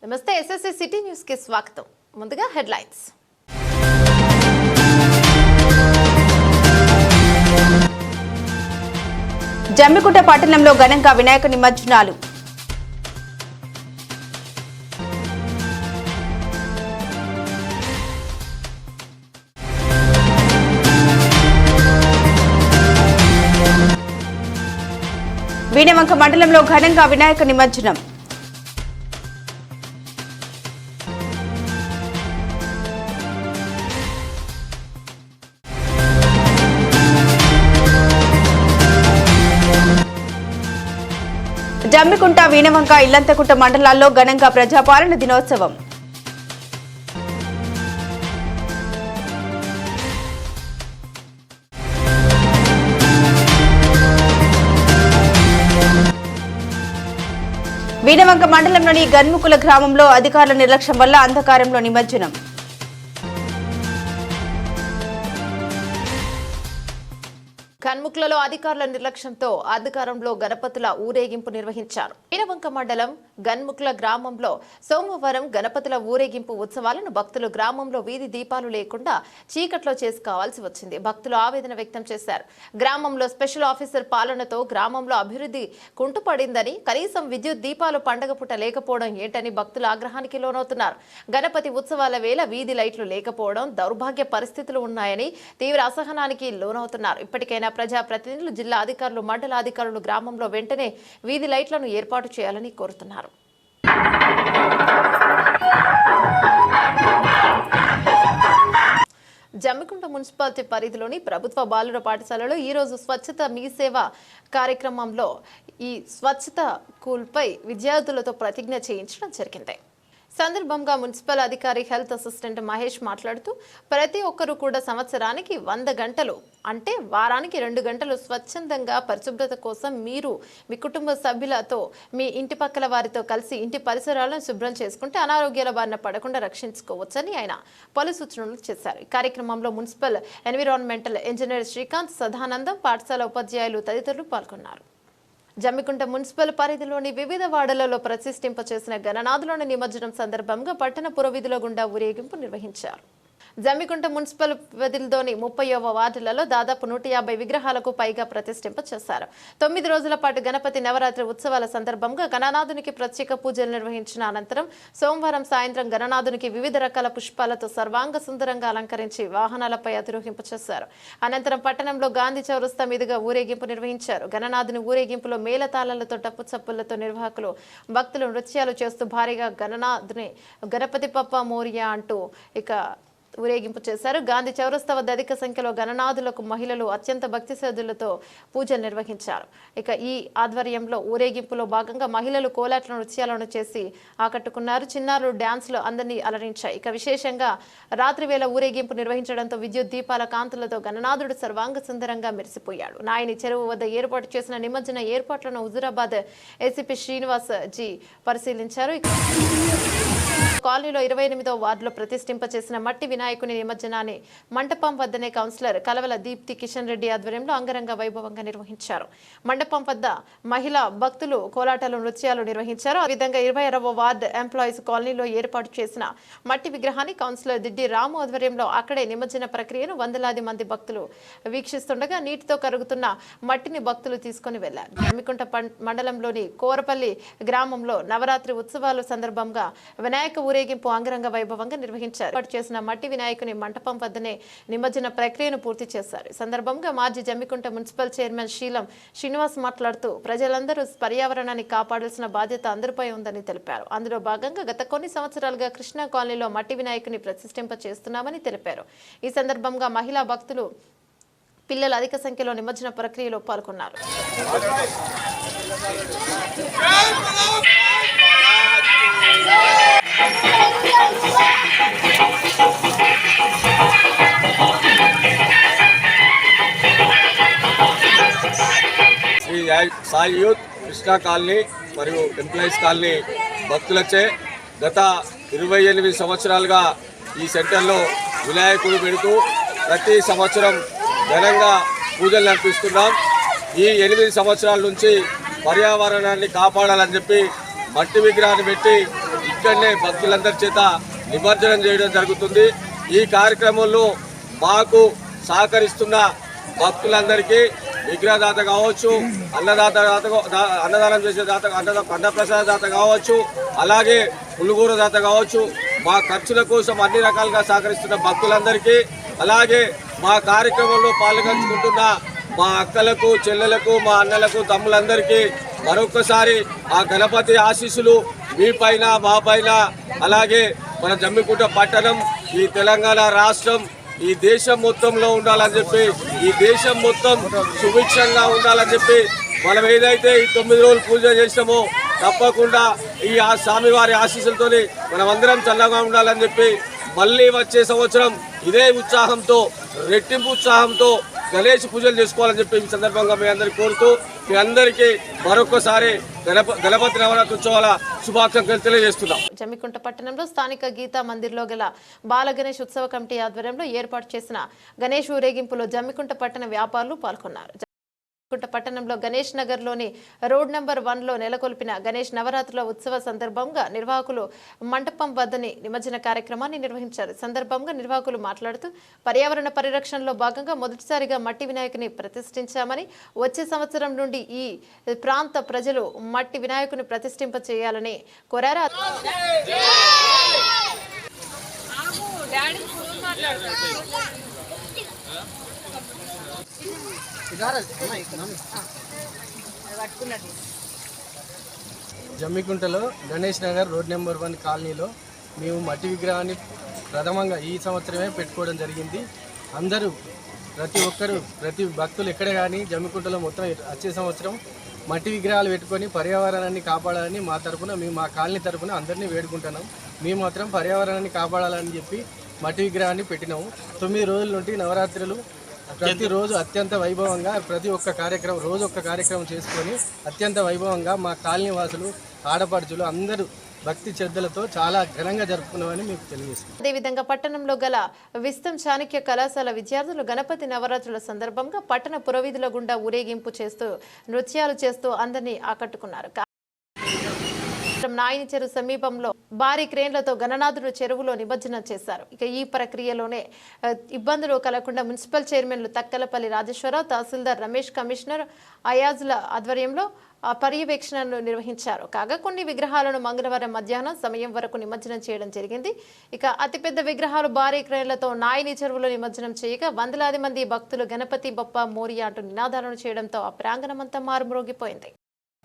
నమస్తే SSC city news కి స్వాగతం. ముందుగా హెడ్లైన్స్. జమ్మికుంట పట్టణంలో ఘనంగా వినాయక నిమజ్జనాలు. వీణవంక మండలంలో ఘనంగా వినాయక నిమజ్జనం. జమ్మికుంట, వీణవంక, ఇల్లంతకుంట మండలాల్లో ఘనంగా ప్రజాపాలన దినోత్సవం. వీణవంక మండలంలోని గన్ముకుల గ్రామంలో అధికారుల నిర్లక్ష్యం వల్ల అంధకారంలో నిమజ్జనం. గన్ముక్లలో అధికారుల నిర్లక్ష్యంతో అధికారంలో గణపతుల ఊరేగింపు నిర్వహించారు. వీణవంక మండలం గన్ముక్ల గ్రామంలో సోమవారం గణపతుల ఊరేగింపు ఉత్సవాలను భక్తులు గ్రామంలో వీధి దీపాలు లేకుండా చీకట్లో చేసుకోవాల్సి వచ్చింది. భక్తులు ఆవేదన వ్యక్తం చేశారు. గ్రామంలో స్పెషల్ ఆఫీసర్ పాలనతో గ్రామంలో అభివృద్ధి కుంటుపడిందని, కనీసం విద్యుత్ దీపాలు పండగ పూట లేకపోవడం ఏంటని భక్తులు ఆగ్రహానికి లోనవుతున్నారు. గణపతి ఉత్సవాల వేళ వీధి లైట్లు లేకపోవడం దౌర్భాగ్య పరిస్థితులు ఉన్నాయని తీవ్ర అసహనానికి లోనవుతున్నారు. ఇప్పటికైనా ప్రజాప్రతినిధులు, జిల్లా అధికారులు, మండల అధికారులు గ్రామంలో వెంటనే వీధి లైట్లను ఏర్పాటు చేయాలని కోరుతున్నారు. జమ్మికుంట మున్సిపాలిటీ పరిధిలోని ప్రభుత్వ బాలుర పాఠశాలలో ఈరోజు స్వచ్ఛత మీ సేవ కార్యక్రమంలో ఈ స్వచ్ఛత కూల్పై విద్యార్థులతో ప్రతిజ్ఞ చేయించడం జరిగింది. సందర్భంగా మున్సిపల్ అధికారి హెల్త్ అసిస్టెంట్ మహేష్ మాట్లాడుతూ, ప్రతి ఒక్కరూ కూడా సంవత్సరానికి 100 గంటలు అంటే వారానికి 2 గంటలు స్వచ్ఛందంగా పరిశుభ్రత కోసం మీరు మీ కుటుంబ సభ్యులతో, మీ ఇంటి పక్కల వారితో కలిసి ఇంటి పరిసరాలను శుభ్రం చేసుకుంటే అనారోగ్యాల బారిన పడకుండా రక్షించుకోవచ్చని ఆయన పలు సూచనలు చేశారు. ఈ కార్యక్రమంలో municipal environmental engineer Srikanth, Sadanandam, పాఠశాల ఉపాధ్యాయులు తదితరులు పాల్గొన్నారు. జమ్మికుంట మున్సిపల్ పరిధిలోని వివిధ వార్డులలో ప్రతిష్ఠింప చేసిన గణనాథులను నిమజ్జనం సందర్భంగా పట్టణ పురవీధుల గుండా ఊరేగింపు నిర్వహించారు. జమ్మికుంట మున్సిపల్ పరిధిలోని 30వ వార్డులలో దాదాపు 150 విగ్రహాలకు పైగా ప్రతిష్ఠింప చేశారు. 9 రోజుల పాటు గణపతి నవరాత్రి ఉత్సవాల సందర్భంగా గణనాథునికి ప్రత్యేక పూజలు నిర్వహించిన అనంతరం సోమవారం సాయంత్రం గణనాథునికి వివిధ రకాల పుష్పాలతో సర్వాంగ సుందరంగా అలంకరించి వాహనాలపై అధిరోహింప చేశారు. అనంతరం పట్టణంలో గాంధీ చౌరస్తా మీదుగా ఊరేగింపు నిర్వహించారు. గణనాథుని ఊరేగింపులో మేళతాళాలతో, టప్పు చప్పులతో నిర్వాహకులు, భక్తులు నృత్యాలు చేస్తూ భారీగా గణనాథుని గణపతి పప్ప మోరియా అంటూ ఇక ఊరేగింపు చేశారు. గాంధీ చౌరస్తా వద్ద అధిక సంఖ్యలో గణనాథులకు మహిళలు అత్యంత భక్తి శ్రద్ధలతో పూజలు నిర్వహించారు. ఇక ఈ ఆధ్వర్యంలో ఊరేగింపులో భాగంగా మహిళలు కోలాట్ల నృత్యాలను చేసి ఆకట్టుకున్నారు. చిన్నారులు డ్యాన్స్లు అందరినీ అలరించాయి. ఇక విశేషంగా రాత్రి వేళ ఊరేగింపు నిర్వహించడంతో విద్యుత్ దీపాల కాంతులతో గణనాథుడు సర్వాంగ సుందరంగా మెరిసిపోయాడు. నాయని చెరువు వద్ద ఏర్పాటు చేసిన నిమజ్జన ఏర్పాట్లను హుజూరాబాద్ ఏసీపీ శ్రీనివాస్ జీ పరిశీలించారు. కాలనీలో 28వ వార్డులో ప్రతిష్ఠింప చేసిన మట్టి వినాయకుని నిమజ్జనాన్ని మండపం వద్దనే కౌన్సిలర్ కలవల దీప్తి కిషన్ రెడ్డి ఆధ్వర్యంలో అంగరంగ వైభవంగా నిర్వహించారు. మండపం వద్ద మహిళా భక్తులు కోలాటాలు, నృత్యాలు నిర్వహించారు. ఆ విధంగా 26వ వార్డు ఎంప్లాయీస్ కాలనీలో ఏర్పాటు చేసిన మట్టి విగ్రహాన్ని కౌన్సిలర్ దిడ్డి రాము ఆధ్వర్యంలో అక్కడే నిమజ్జన ప్రక్రియను వందలాది మంది భక్తులు వీక్షిస్తుండగా నీటితో కరుగుతున్న మట్టిని భక్తులు తీసుకుని వెళ్లారు. జమ్మికుంట మండలంలోని కోరపల్లి గ్రామంలో నవరాత్రి ఉత్సవాల సందర్భంగా వినాయక ఊరేగింపు అంగరంగ వైభవంగా నిర్వహించారు. ఏర్పాటు చేసిన మట్టి వినాయకుని మంటపం వద్దనే నిమజ్జన ప్రక్రియను పూర్తి చేశారు. ఈ సందర్భంగా మాజీ జమ్మికుంట మున్సిపల్ చైర్మన్ శీలం శ్రీనివాస్ మాట్లాడుతూ, ప్రజలందరూ పర్యావరణాన్ని కాపాడాల్సిన బాధ్యత అందరిపై ఉందని తెలిపారు. అందులో భాగంగా గత కొన్ని సంవత్సరాలుగా కృష్ణా కాలనీలో మట్టి వినాయకుని ప్రతిష్ఠింప చేస్తున్నామని తెలిపారు. ఈ సందర్భంగా మహిళా భక్తులు, పిల్లలు అధిక సంఖ్యలో నిమజ్జన ప్రక్రియలో పాల్గొన్నారు. శ్రీ సాయి యూత్ కృష్ణా కాలనీ మరియు ఎంప్లాయీస్ కాలనీ భక్తులచే గత 28 సంవత్సరాలుగా ఈ సెంటర్లో వినాయకుడు పెడుతూ ప్రతి సంవత్సరం ఘనంగా పూజలు నిర్వహిస్తున్నాం. ఈ 8 సంవత్సరాల నుంచి పర్యావరణాన్ని కాపాడాలని చెప్పి మట్టి విగ్రహాన్ని పెట్టి ఇక్కడనే భక్తులందరి చేత నిమజ్జనం చేయడం జరుగుతుంది. ఈ కార్యక్రమంలో మాకు సహకరిస్తున్న భక్తులందరికీ విగ్రహదాత కావచ్చు, అన్నదానం చేసే దాత, అన్నప్రసాద దాత కావచ్చు, అలాగే పులుగూర దాత కావచ్చు, మా ఖర్చుల కోసం అన్ని రకాలుగా సహకరిస్తున్న భక్తులందరికీ, అలాగే మా కార్యక్రమంలో పాల్గొంచుకుంటున్న మా అక్కలకు, చెల్లెలకు, మా అన్నలకు, తమ్ములందరికీ మరొకసారి ఆ గణపతి ఆశీస్సులు మీ పైన, మా పైన, అలాగే మన జమ్మికుంట పట్టణం, ఈ తెలంగాణ రాష్ట్రం, ఈ దేశం మొత్తంలో ఉండాలని చెప్పి, ఈ దేశం మొత్తం సుభిక్షంగా ఉండాలని చెప్పి మనం ఏదైతే ఈ 9 రోజులు పూజ చేసినామో తప్పకుండా ఈ స్వామివారి ఆశీస్సులతోని మనమందరం చల్లగా ఉండాలని చెప్పి మళ్ళీ వచ్చే సంవత్సరం ఇదే ఉత్సాహంతో, రెట్టింపు ఉత్సాహంతో గణేష్ పూజలు చేసుకోవాలని చెప్పి ఈ సందర్భంగా మీ అందరికీ కోరుతూ మీ అందరికీ మరొకసారి గణపతి నవరాత్రి ఉత్సవాల శుభాకాంక్షలు తెలియజేస్తున్నాం. జమ్మికుంట పట్టణంలో స్థానిక గీతా మందిర్లో గల బాల గణేష్ ఉత్సవ కమిటీ ఆధ్వర్యంలో ఏర్పాటు చేసిన గణేష్ ఊరేగింపులో జమ్మికుంట పట్టణ వ్యాపారులు పాల్గొన్నారు. జమ్మికుంట పట్టణంలో గణేష్ నగర్లోని రోడ్ నెంబర్ 1లో నెలకొల్పిన గణేష్ నవరాత్రుల ఉత్సవ సందర్భంగా నిర్వాహకులు మంటపం వద్దని నిమజ్జన కార్యక్రమాన్ని నిర్వహించారు. సందర్భంగా నిర్వాహకులు మాట్లాడుతూ పర్యావరణ పరిరక్షణలో భాగంగా మొదటిసారిగా మట్టి వినాయకుని ప్రతిష్ఠించామని, వచ్చే సంవత్సరం నుండి ఈ ప్రాంత ప్రజలు మట్టి వినాయకుని ప్రతిష్ఠింప చేయాలని కోరారు. జమ్మికుంటలో గణేష్ నగర్ రోడ్ నెంబర్ 1 కాలనీలో మేము మట్టి విగ్రహాన్ని ప్రథమంగా ఈ సంవత్సరమే పెట్టుకోవడం జరిగింది. అందరూ ప్రతి భక్తులు ఎక్కడ కానీ జమ్మికుంటలో మొత్తం వచ్చే సంవత్సరం మట్టి విగ్రహాలు పెట్టుకొని పర్యావరణాన్ని కాపాడాలని మేము మా కాలనీ తరపున అందరినీ వేడుకుంటున్నాం. మేము మాత్రం పర్యావరణాన్ని కాపాడాలని చెప్పి మట్టి విగ్రహాన్ని పెట్టినాము. 9 రోజుల నుండి నవరాత్రులు ప్రతిరోజు అత్యంత వైభవంగా ప్రతి ఒక్క కార్యక్రమం రోజు ఒక్క కార్యక్రమం చేసుకొని అత్యంత వైభవంగా మా కాలనీ వాసులు, ఆడపడుచులు అందరూ భక్తి శ్రద్ధలతో చాలా ఘనంగా జరుపుకున్నామని మీకు తెలియజేస్తున్నాం. అదేవిధంగా పట్టణంలో గల విస్తం చాణక్య కళాశాల విద్యార్థులు గణపతి నవరాత్రుల సందర్భంగా పట్టణ పురవీధుల గుండా ఊరేగింపు చేస్తూ నృత్యాలు చేస్తూ అందరినీ ఆకట్టుకున్నారు. నాయని చెరువు సమీపంలో భారీ క్రేన్లతో గణనాథుడు చెరువులో నిమజ్జనం చేశారు. ఇక ఈ ప్రక్రియలోనే ఇబ్బందులు కలగకుండా మున్సిపల్ చైర్మన్లు తక్కలపల్లి రాజేశ్వరరావు, తహసీల్దార్ రమేష్, కమిషనర్ అయాజ్ల ఆధ్వర్యంలో పర్యవేక్షణను నిర్వహించారు. కాగా కొన్ని విగ్రహాలను మంగళవారం మధ్యాహ్నం సమయం వరకు నిమజ్జనం చేయడం జరిగింది. ఇక అతిపెద్ద విగ్రహాలు భారీ క్రేన్లతో నాయని చెరువులో నిమజ్జనం చేయగా వందలాది మంది భక్తులు గణపతి బప్ప మోరియా అంటూ నినాదాలను చేయడంతో ఆ ప్రాంగణమంతా మారుమ్రోగిపోయింది.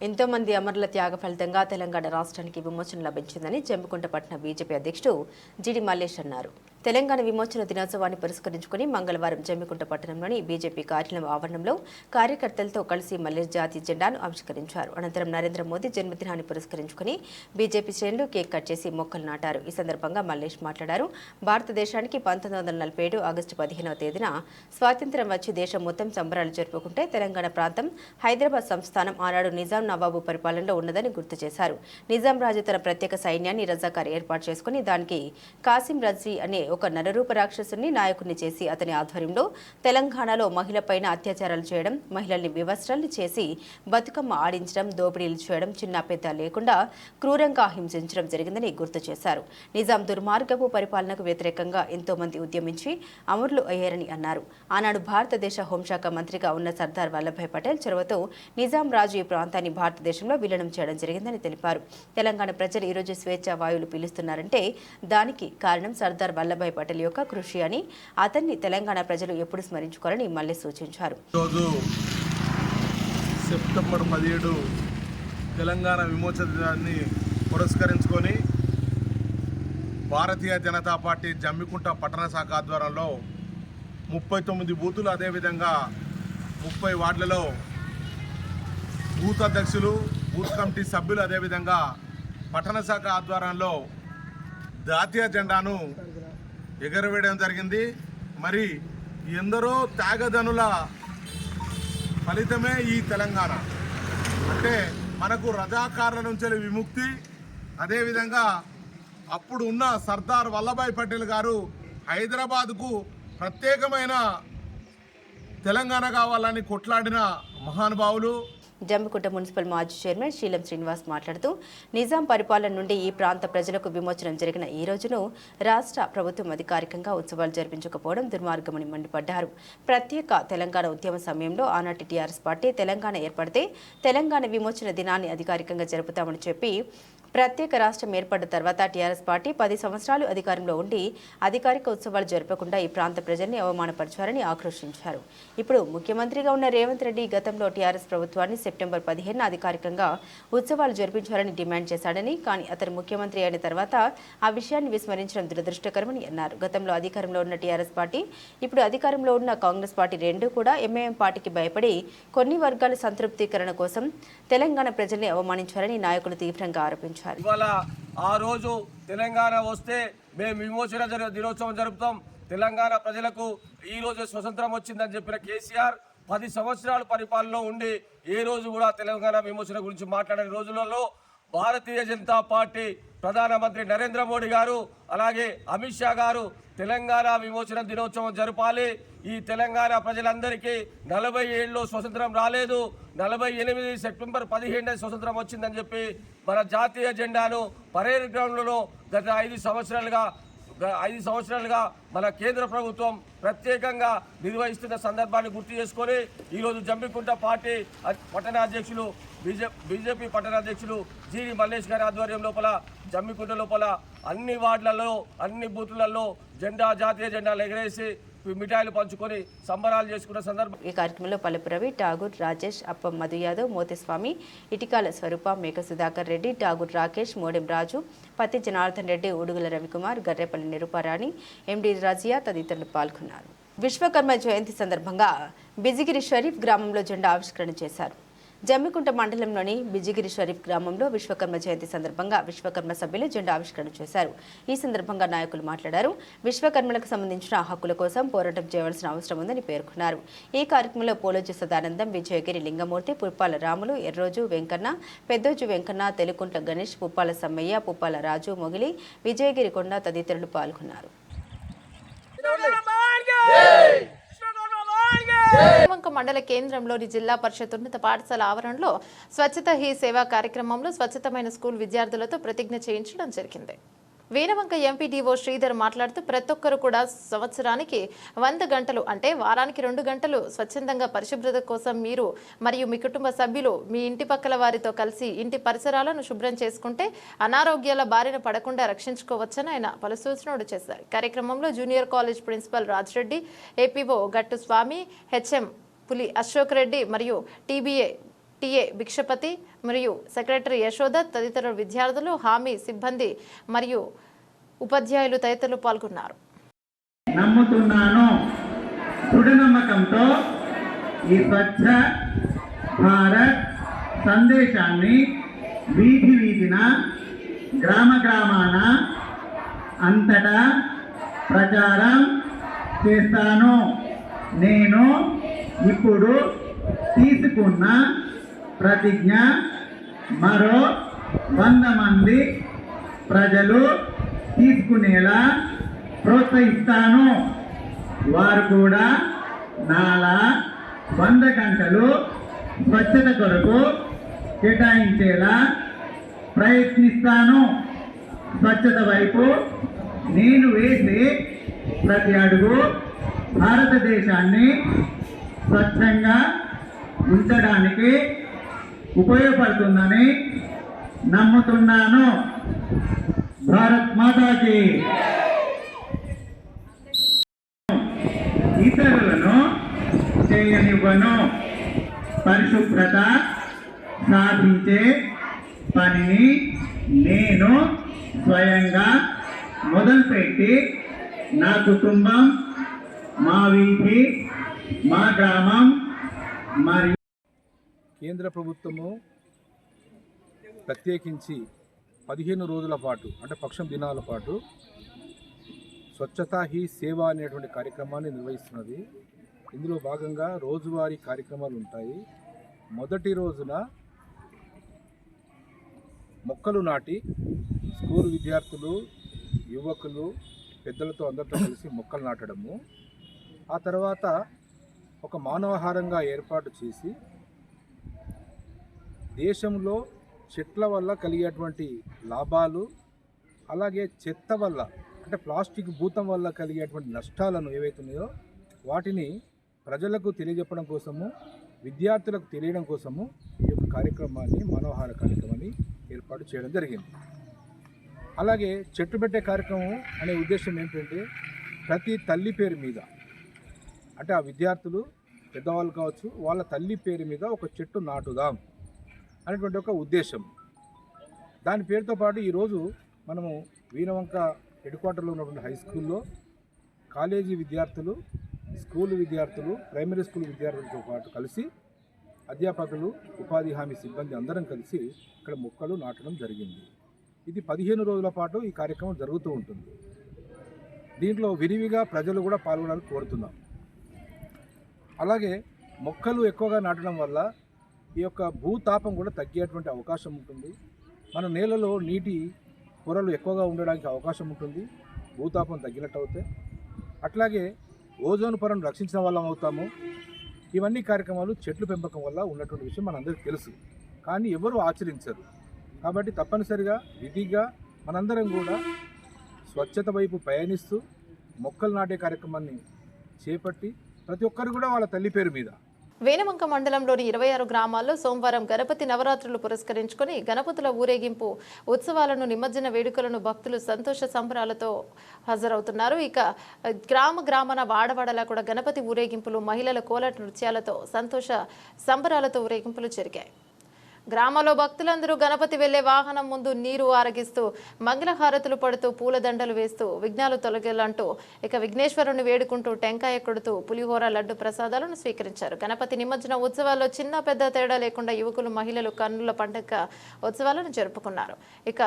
ఎంతో మంది అమరుల త్యాగ ఫలితంగా తెలంగాణ రాష్ట్రానికి విమోచన లభించిందని జమ్మికుంట పట్టణ బీజేపీ అధ్యక్షుడు జిడి మల్లేష్ అన్నారు. తెలంగాణ విమోచన దినోత్సవాన్ని పురస్కరించుకుని మంగళవారం జమ్మికుంట పట్టణంలోని బీజేపీ కార్యాలయం ఆవరణంలో కార్యకర్తలతో కలిసి మల్లేష్ జాతీయ జెండాను ఆవిష్కరించారు. అనంతరం నరేంద్ర మోదీ జన్మదినాన్ని పురస్కరించుకుని బీజేపీ శ్రేణులు కేక్ కట్ చేసి మొక్కలు నాటారు. ఈ సందర్భంగా మల్లేష్ మాట్లాడారు. భారతదేశానికి 1947 ఆగస్టు 15వ తేదీన స్వాతంత్ర్యం వచ్చి దేశం మొత్తం సంబరాలు జరుపుకుంటే తెలంగాణ ప్రాంతం హైదరాబాద్ సంస్థానం ఆనాడు నిజాం నవాబు పరిపాలనలో ఉన్నదని గుర్తు చేశారు. నిజాం రాజు తన ప్రత్యేక సైన్యాన్ని రజాకార్ ఏర్పాటు చేసుకుని దానికి కాసిం రజ్వీ అనే ఒక నరరూప రాక్షసుని నాయకుడిని చేసి అతని ఆధ్వర్యంలో తెలంగాణలో మహిళపైన అత్యాచారాలు చేయడం, మహిళల్ని వివస్త్రాలు చేసి బతుకమ్మ ఆడించడం, దోపిడీలు చేయడం చిన్న పెద్ద లేకుండా క్రూరంగా హింసించడం జరిగిందని గుర్తు చేశారు. నిజాం దుర్మార్గపు పరిపాలనకు వ్యతిరేకంగా ఎంతో మంది ఉద్యమించి అమరులు అయ్యారని అన్నారు. ఆనాడు భారతదేశ హోంశాఖ మంత్రిగా ఉన్న సర్దార్ వల్లభాయ్ పటేల్ చొరవతో నిజాం రాజు ఈ ప్రాంతాన్ని భారతదేశంలో విలీనం చేయడం జరిగిందని తెలిపారు. తెలంగాణ ప్రజలు ఈరోజు స్వేచ్ఛా వాయువులు పీలుస్తున్నారంటే దానికి కారణం సర్దార్ వల్లభాయ్ పటేల్ యొక్క కృషి అని, అతన్ని తెలంగాణ ప్రజలు ఎప్పుడు స్మరించుకోవాలని మళ్ళీ సూచించారు. సెప్టెంబర్ 17 తెలంగాణ విమోచన దినాన్ని పురస్కరించుకొని భారతీయ జనతా పార్టీ జమ్మికుంట పట్టణ శాఖ ఆధ్వర్యంలో 39 బూతులు, అదేవిధంగా 30 వార్డులలో బూత్ అధ్యక్షులు, బూత్ కమిటీ సభ్యులు, అదేవిధంగా పట్టణ శాఖ ఆధ్వర్యంలో జాతీయ జెండాను ఎగరవేయడం జరిగింది. మరి ఎందరో త్యాగధనుల ఫలితమే ఈ తెలంగాణ. అంటే మనకు రజాకారుల నుంచి విముక్తి, అదేవిధంగా అప్పుడు ఉన్న సర్దార్ వల్లభాయ్ పటేల్ గారు హైదరాబాద్కు ప్రత్యేకమైన తెలంగాణ కావాలని కొట్లాడిన మహానుభావులు. జమ్మికుంట మున్సిపల్ మాజీ చైర్మన్ శీలం శ్రీనివాస్ మాట్లాడుతూ నిజాం పరిపాలన నుండి ఈ ప్రాంత ప్రజలకు విమోచనం జరిగిన ఈ రోజును రాష్ట్ర ప్రభుత్వం అధికారికంగా ఉత్సవాలు జరిపించకపోవడం దుర్మార్గమని మండిపడ్డారు. ప్రత్యేక తెలంగాణ ఉద్యమ సమయంలో ఆనాటి టీఆర్ఎస్ పార్టీ తెలంగాణ ఏర్పడితే తెలంగాణ విమోచన దినాన్ని అధికారికంగా జరుపుతామని చెప్పి ప్రత్యేక రాష్ట్రం ఏర్పడిన తర్వాత టీఆర్ఎస్ పార్టీ 10 సంవత్సరాలు అధికారంలో ఉండి అధికారిక ఉత్సవాలు జరపకుండా ఈ ప్రాంత ప్రజల్ని అవమానపరిచారని ఆక్రోశించారు. ఇప్పుడు ముఖ్యమంత్రిగా ఉన్న రేవంత్ రెడ్డి గతంలో టీఆర్ఎస్ ప్రభుత్వాన్ని సెప్టెంబర్ 15న అధికారికంగా ఉత్సవాలు జరిపించాలని డిమాండ్ చేశాడని, కానీ అతను ముఖ్యమంత్రి అయిన తర్వాత ఆ విషయాన్ని విస్మరించడం దురదృష్టకరమని అన్నారు. గతంలో అధికారంలో ఉన్న టీఆర్ఎస్ పార్టీ, ఇప్పుడు అధికారంలో ఉన్న కాంగ్రెస్ పార్టీ రెండూ కూడా ఎంఐఎం పార్టీకి భయపడి కొన్ని వర్గాల సంతృప్తీకరణ కోసం తెలంగాణ ప్రజల్ని అవమానించారని నాయకులు తీవ్రంగా ఆరోపించారు. ఇవాళ ఆ రోజు తెలంగాణ వస్తే మేము విమోచన దినోత్సవం జరుపుతాం, తెలంగాణ ప్రజలకు ఈ రోజు స్వతంత్రం వచ్చిందని చెప్పిన కేసీఆర్ 10 సంవత్సరాల పరిపాలనలో ఉండి ఏ రోజు కూడా తెలంగాణ విమోచన గురించి మాట్లాడే రోజులలో భారతీయ జనతా పార్టీ ప్రధానమంత్రి నరేంద్ర మోడీ గారు అలాగే అమిత్ షా గారు తెలంగాణ విమోచన దినోత్సవం జరపాలి. ఈ తెలంగాణ ప్రజలందరికీ 40 ఏళ్ళలో స్వతంత్రం రాలేదు, 48 సెప్టెంబర్ 15 స్వతంత్రం వచ్చిందని చెప్పి మన జాతీయ జెండాను పరేడ్ గ్రౌండ్లలో గత 5 సంవత్సరాలుగా మన కేంద్ర ప్రభుత్వం ప్రత్యేకంగా నిర్వహిస్తున్న సందర్భాన్ని గుర్తు చేసుకొని ఈరోజు జమ్మికుంట పార్టీ పట్టణ అధ్యక్షులు బీజేపీ పట్టణ అధ్యక్షులు జీడి మల్లేష్ గారి ఆధ్వర్యం లోపల జమ్మికుంట లోపల అన్ని వార్డులలో అన్ని బూతులలో జాతీయ జెండాలు ఎగరేసి మిఠాయిలు పంచుకొని సంబరాలు చేసుకున్న సందర్భం. ఈ కార్యక్రమంలో పల్లపు రవి, ఠాగూర్ రాజేష్, అప్పం మధు యాదవ్, మోతిస్వామి, ఇటికాల స్వరూప, మేక సుధాకర్ రెడ్డి, ఠాగూర్ రాకేష్, మోడెం రాజు, పత్తి జనార్దన్ రెడ్డి, ఉడుగుల రవికుమార్, గర్రెపల్లి నిరూపారాణి, ఎండి రాజియా తదితరులు పాల్గొన్నారు. విశ్వకర్మ జయంతి సందర్భంగా బిజిగిరి షరీఫ్ గ్రామంలో జెండా ఆవిష్కరణ చేశారు. జమ్మికుంట మండలంలోని బిజిగిరి షరీఫ్ గ్రామంలో విశ్వకర్మ జయంతి సందర్భంగా విశ్వకర్మ సభ్యులు జెండా ఆవిష్కరణ చేశారు. ఈ సందర్భంగా నాయకులు మాట్లాడారు. విశ్వకర్మలకు సంబంధించిన హక్కుల కోసం పోరాటం చేయవలసిన అవసరం ఉందని పేర్కొన్నారు. ఈ కార్యక్రమంలో పోలోజు సదానందం, విజయగిరి లింగమూర్తి, పుప్పాల రాములు, ఎర్రోజు వెంకన్న, పెద్దోజు వెంకన్న, తెలుకుంట్ల గణేష్, పుప్పాల సమ్మయ్య, పుప్పాల రాజు, మొగిలి, విజయగిరి కొండ తదితరులు పాల్గొన్నారు. మండల కేంద్రంలోని జిల్లా పరిషత్ ఉన్నత పాఠశాల ఆవరణలో స్వచ్ఛత హీ సేవా కార్యక్రమంలో స్వచ్ఛతమైన స్కూల్ విద్యార్థులతో ప్రతిజ్ఞ చేయించడం జరిగింది. వీణవంక ఎంపీడీఓ శ్రీధర్ మాట్లాడుతూ ప్రతి ఒక్కరు కూడా సంవత్సరానికి 100 గంటలు అంటే వారానికి 2 గంటలు స్వచ్ఛందంగా పరిశుభ్రత కోసం మీరు మరియు మీ కుటుంబ సభ్యులు మీ ఇంటి పక్కల వారితో కలిసి ఇంటి పరిసరాలను శుభ్రం చేసుకుంటే అనారోగ్యాల బారిన పడకుండా రక్షించుకోవచ్చని ఆయన పలు సూచనలు చేశారు. కార్యక్రమంలో junior college principal Rajreddy, APO Gattu Swamy, HM పులి అశోక్ రెడ్డి మరియు టీఏ భిక్షపతి మరియు సెక్రటరీ యశోద తదితర విద్యార్థులు, హామీ సిబ్బంది మరియు ఉపాధ్యాయులు తదితరులు పాల్గొన్నారు. నమ్ముతున్నాను, దృఢనమ్మకంతో ఈ స్వచ్ఛ భారత్ సందేశాన్ని వీధి వీధిన గ్రామాన అంతటా ప్రచారం చేస్తాను. నేను ఇప్పుడు తీసుకున్న ప్రతిజ్ఞ మరో 100 మంది ప్రజలు తీసుకునేలా ప్రోత్సహిస్తాను. వారు కూడా నాలా 100 గంటలు స్వచ్ఛత కొరకు కేటాయించేలా ప్రయత్నిస్తాను. స్వచ్ఛత వైపు నేను వేసే ప్రతి అడుగు భారతదేశాన్ని స్వచ్ఛంగా ఉంచడానికి ఉపయోగపడుతుందని నమ్ముతున్నాను. భారత్ మాతాకి. ఇతరులను చేయనివ్వను. పరిశుభ్రత సాధించే పనిని నేను స్వయంగా మొదలుపెట్టి నా కుటుంబం, మా వీధి, మా గ్రామం మరియు కేంద్ర ప్రభుత్వము ప్రత్యేకించి 15 రోజుల పాటు అంటే పక్షం దినాల పాటు స్వచ్ఛతా హీ సేవ అనేటువంటి కార్యక్రమాన్ని నిర్వహిస్తున్నది. ఇందులో భాగంగా రోజువారీ కార్యక్రమాలు ఉంటాయి. మొదటి రోజున మొక్కలు నాటి స్కూల్ విద్యార్థులు, యువకులు, పెద్దలతో అందరితో కలిసి మొక్కలు నాటడము, ఆ తర్వాత ఒక మానవహారంగా ఏర్పాటు చేసి దేశంలో చెట్ల వల్ల కలిగేటువంటి లాభాలు, అలాగే చెత్త వల్ల అంటే ప్లాస్టిక్ భూతం వల్ల కలిగేటువంటి నష్టాలను ఏవైతున్నాయో వాటిని ప్రజలకు తెలియజెప్పడం కోసము, విద్యార్థులకు తెలియడం కోసము ఈ యొక్క కార్యక్రమాన్ని, మనోహార కార్యక్రమాన్ని ఏర్పాటు చేయడం జరిగింది. అలాగే చెట్టు పెట్టే కార్యక్రమం అనే ఉద్దేశం ఏంటంటే ప్రతి తల్లి పేరు మీద, అంటే ఆ విద్యార్థులు పెద్దవాళ్ళు కావచ్చు, వాళ్ళ తల్లి పేరు మీద ఒక చెట్టు నాటుదాం అనేటువంటి ఒక ఉద్దేశం. దాని పేరుతో పాటు ఈరోజు మనము వీణవంక హెడ్ క్వార్టర్లో ఉన్నటువంటి హై స్కూల్లో కాలేజీ విద్యార్థులు, స్కూల్ విద్యార్థులు, ప్రైమరీ స్కూల్ విద్యార్థులతో పాటు కలిసి అధ్యాపకులు, ఉపాధి హామీ సిబ్బంది అందరం కలిసి ఇక్కడ మొక్కలు నాటడం జరిగింది. ఇది 15 రోజుల పాటు ఈ కార్యక్రమం జరుగుతూ ఉంటుంది. దీంట్లో విరివిగా ప్రజలు కూడా పాల్గొనాలని కోరుతున్నాం. అలాగే మొక్కలు ఎక్కువగా నాటడం వల్ల ఈ యొక్క భూతాపం కూడా తగ్గేటువంటి అవకాశం ఉంటుంది. మన నేలలో నీటి పొరలు ఎక్కువగా ఉండడానికి అవకాశం ఉంటుంది, భూతాపం తగ్గినట్టు అవుతాయి. అట్లాగే ఓజోన్ పొరను రక్షించిన వాళ్ళం అవుతాము. ఇవన్నీ కార్యక్రమాలు చెట్లు పెంపకం వల్ల ఉన్నటువంటి విషయం మనందరికీ తెలుసు, కానీ ఎవరు ఆచరించరు. కాబట్టి తప్పనిసరిగా విధిగా మనందరం కూడా స్వచ్ఛత వైపు పయనిస్తూ మొక్కలు నాటే కార్యక్రమాన్ని చేపట్టి ప్రతి ఒక్కరు కూడా వాళ్ళ తల్లి పేరు మీద. వేనవంక మండలంలోని 26 గ్రామాల్లో సోమవారం గణపతి నవరాత్రులు పురస్కరించుకొని గణపతుల ఊరేగింపు ఉత్సవాలను, నిమజ్జన వేడుకలను భక్తులు సంతోష సంబరాలతో హాజరవుతున్నారు. ఇక గ్రామాన వాడవాడలా కూడా గణపతి ఊరేగింపులు, మహిళల కోలాట నృత్యాలతో సంతోష సంబరాలతో ఊరేగింపులు జరిగాయి. గ్రామంలో భక్తులందరూ గణపతి వెళ్లే వాహనం ముందు నీరు ఆరగిస్తూ, మంగళహారతులు పడుతూ, పూలదండలు వేస్తూ విఘ్నాలు తొలగేలంటూ ఇక విఘ్నేశ్వరుని వేడుకుంటూ టెంకాయ కొడుతూ పులిహోర, లడ్డు ప్రసాదాలను స్వీకరించారు. గణపతి నిమజ్జన ఉత్సవాల్లో చిన్న పెద్ద తేడా లేకుండా యువకులు, మహిళలు కన్నుల పండుగ ఉత్సవాలను జరుపుకున్నారు. ఇక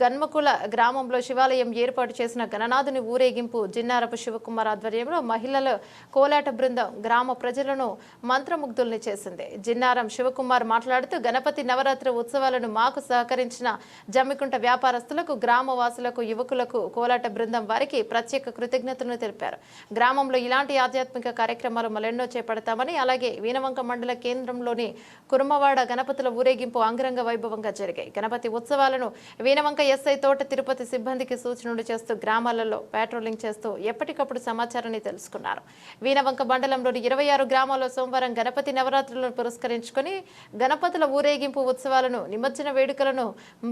గన్మకుల గ్రామంలో శివాలయం ఏర్పాటు చేసిన గణనాథుని ఊరేగింపు జిన్నారపు శివకుమార్ ఆధ్వర్యంలో మహిళల కోలాట బృందం గ్రామ ప్రజలను మంత్రముగ్ధుల్ని చేసింది. జిన్నారం శివకుమార్ మాట్లాడుతూ గణపతి నవరాత్రి ఉత్సవాలను మాకు సహకరించిన జమ్మికుంట వ్యాపారస్తులకు, గ్రామవాసులకు, యువకులకు, కోలాట బృందం వారికి ప్రత్యేక కృతజ్ఞతలు తెలిపారు. గ్రామంలో ఇలాంటి ఆధ్యాత్మిక కార్యక్రమాలు మరెన్నో చేపడతామని, అలాగే వీణవంక మండల కేంద్రంలోని కురుమవాడ గణపతుల ఊరేగింపు అంగరంగ వైభవంగా జరిగాయి. గణపతి ఉత్సవాలను వీణవంక ఎస్ఐ తోట తిరుపతి సిబ్బందికి సూచనలు చేస్తూ గ్రామాలలో పెట్రోలింగ్ చేస్తూ ఎప్పటికప్పుడు సమాచారాన్ని తెలుసుకున్నారు. వీణవంక మండలంలోని 26 గ్రామాల్లో సోమవారం గణపతి నవరాత్రులను పురస్కరించుకొని గణపతుల ఊరేగింపు ఉత్సవాలను, నిమజ్జన వేడుకలను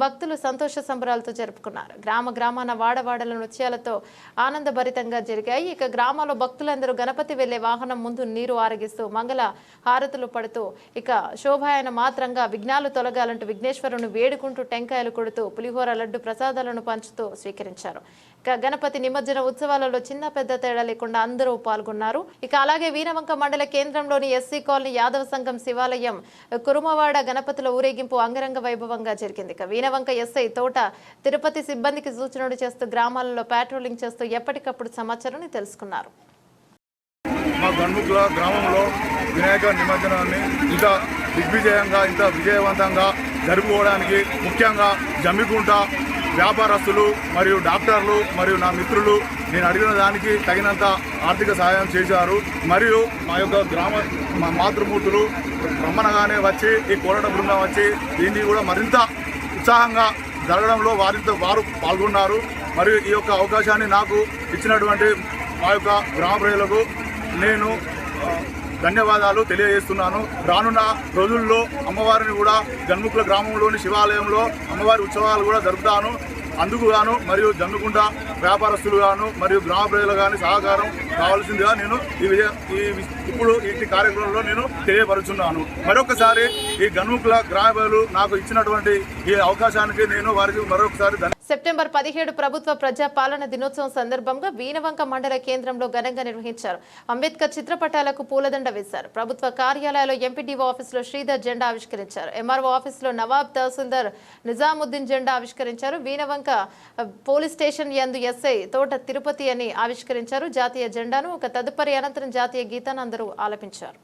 భక్తులు సంతోష సంబరాలతో జరుపుకున్నారు. గ్రామాన వాడవాడల నృత్యాలతో ఆనందభరితంగా జరిగాయి. ఇక గ్రామాల్లో భక్తులందరూ గణపతి వెళ్లే వాహనం ముందు నీరు ఆరగిస్తూ, మంగళ హారతులు పడుతూ, ఇక శోభాయన మాత్రంగా విఘ్నాలు తొలగాలంటూ విఘ్నేశ్వరుని వేడుకుంటూ టెంకాయలు కొడుతూ పులిహోర, లడ్డు ప్రసాదాలను పంచుతూ స్వీకరించారు. ఇక గణపతి నిమజ్జన ఉత్సవాలలో చిన్న పెద్ద తేడా లేకుండా అందరూ పాల్గొన్నారు. ఇక అలాగే వీణవంక మండల కేంద్రంలోని ఎస్సీ కాలనీ యాదవ సంఘం శివాలయం కురుమవాడ గణపతుల ఊరేగింపు అంగరంగ వైభవంగా జరిగింది. ఇక వీణవంక ఎస్ఐ తోట తిరుపతి సిబ్బందికి సూచనలు చేస్తూ గ్రామాలలో పెట్రోలింగ్ చేస్తూ ఎప్పటికప్పుడు సమాచారాన్ని తెలుసుకున్నారు. మా గన్ముకుల గ్రామంలో వినాయక నిమజ్జనాన్ని ఇంత దిగ్విజయంగా, ఇంత విజయవంతంగా జరుపుకోవడానికి ముఖ్యంగా జమ్మికుంట వ్యాపారస్తులు మరియు డాక్టర్లు మరియు నా మిత్రులు నేను అడిగిన దానికి తగినంత ఆర్థిక సహాయం చేశారు. మరియు మా యొక్క మా మాతృమూర్తులు బ్రహ్మనగానే వచ్చి ఈ కోలాట బృందం వచ్చి దీన్ని కూడా మరింత ఉత్సాహంగా జరగడంలో వారు పాల్గొన్నారు. మరియు ఈ యొక్క అవకాశాన్ని నాకు ఇచ్చినటువంటి మా యొక్క గ్రామ ప్రజలకు నేను ధన్యవాదాలు తెలియజేస్తున్నాను. రానున్న రోజుల్లో అమ్మవారిని కూడా గన్ముకుల గ్రామంలోని శివాలయంలో అమ్మవారి ఉత్సవాలు కూడా జరుపుతాను. అందుకు గాను మరియు జమ్మికుంట వ్యాపారస్తులు గాను మరియు గ్రామ ప్రజలు కానీ సహకారం కావాల్సిందిగా నేను ఇప్పుడు ఈ కార్యక్రమంలో నేను తెలియపరుచున్నాను. మరొకసారి ఈ గన్ముకుల గ్రామ ప్రజలు నాకు ఇచ్చినటువంటి ఈ అవకాశానికి నేను వారికి మరొకసారి సెప్టెంబర్ 17 ప్రభుత్వ ప్రజా పాలన దినోత్సవం సందర్భంగా వీణవంక మండల కేంద్రంలో ఘనంగా నిర్వహించారు. అంబేద్కర్ చిత్రపటాలకు పూలదండ వేశారు. ప్రభుత్వ కార్యాలయంలో ఎంపీడీఓ ఆఫీసులో శ్రీధర్ జెండా ఆవిష్కరించారు. ఎంఆర్ఓ ఆఫీసులో నవాబ్ తహసీల్దార్ నిజాముద్దీన్ జెండా ఆవిష్కరించారు. వీణవంక పోలీస్ స్టేషన్ యందు ఎస్ఐ తోట తిరుపతి అని ఆవిష్కరించారు. జాతీయ జెండాను ఒక తదుపరి అనంతరం జాతీయ గీతాన్ని అందరూ ఆలపించారు.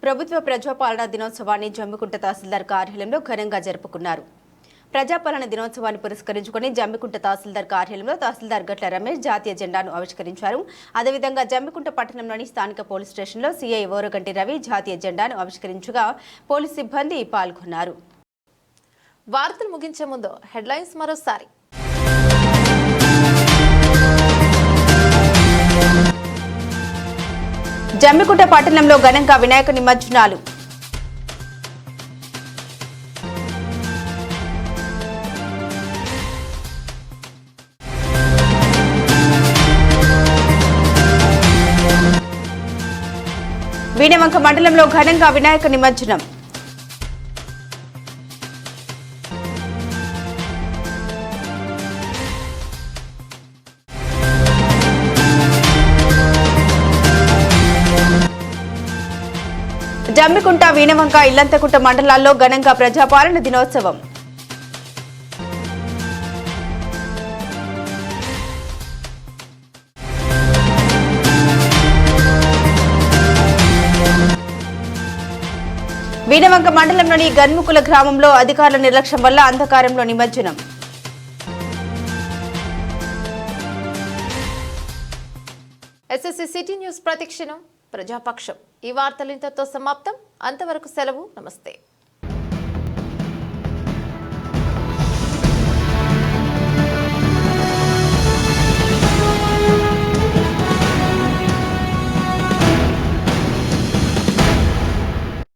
ప్రభుత్వ ప్రజాపాలన దినోత్సవాన్ని జమ్మికుంట తహసీల్దార్ కార్యాలయంలో ఘనంగా జరుపుకున్నారు. ప్రజాపాలన దినోత్సవాన్ని పురస్కరించుకుని జమ్మికుంట తహసీల్దార్ కార్యాలయంలో తహసీల్దార్ గట్ల రమేష్ జాతీయ జెండాను ఆవిష్కరించారు. అదేవిధంగా జమ్మికుంట పట్టణంలోని స్థానిక పోలీస్ స్టేషన్లో సీఐ ఓరగంటి రవి జాతీయ జెండాను ఆవిష్కరించగా పోలీస్ సిబ్బంది పాల్గొన్నారు. వార్తలు ముగించే ముందు హెడ్లైన్స్ మరోసారి. జమ్మికుంట పట్టణంలో ఘనంగా వినాయక నిమజ్జనాలు. వీణవంక మండలంలో ఘనంగా వినాయక నిమజ్జనం. జమ్మికుంట, వీణవంక, ఇల్లంతకుంట మండలాల్లో ఘనంగా ప్రజాపాలన దినోత్సవం. వీణవంక మండలంలోని గన్ముకుల గ్రామంలో అధికారుల నిర్లక్ష్యం వల్ల అంధకారంలో నిమజ్జనం. ఎస్ఎస్సీ సిటీ న్యూస్ ప్రతిక్షణం ప్రజాపక్షం. ఈ వార్తలు ఇంతతో సమాప్తం. అంతవరకు సెలవు. నమస్తే.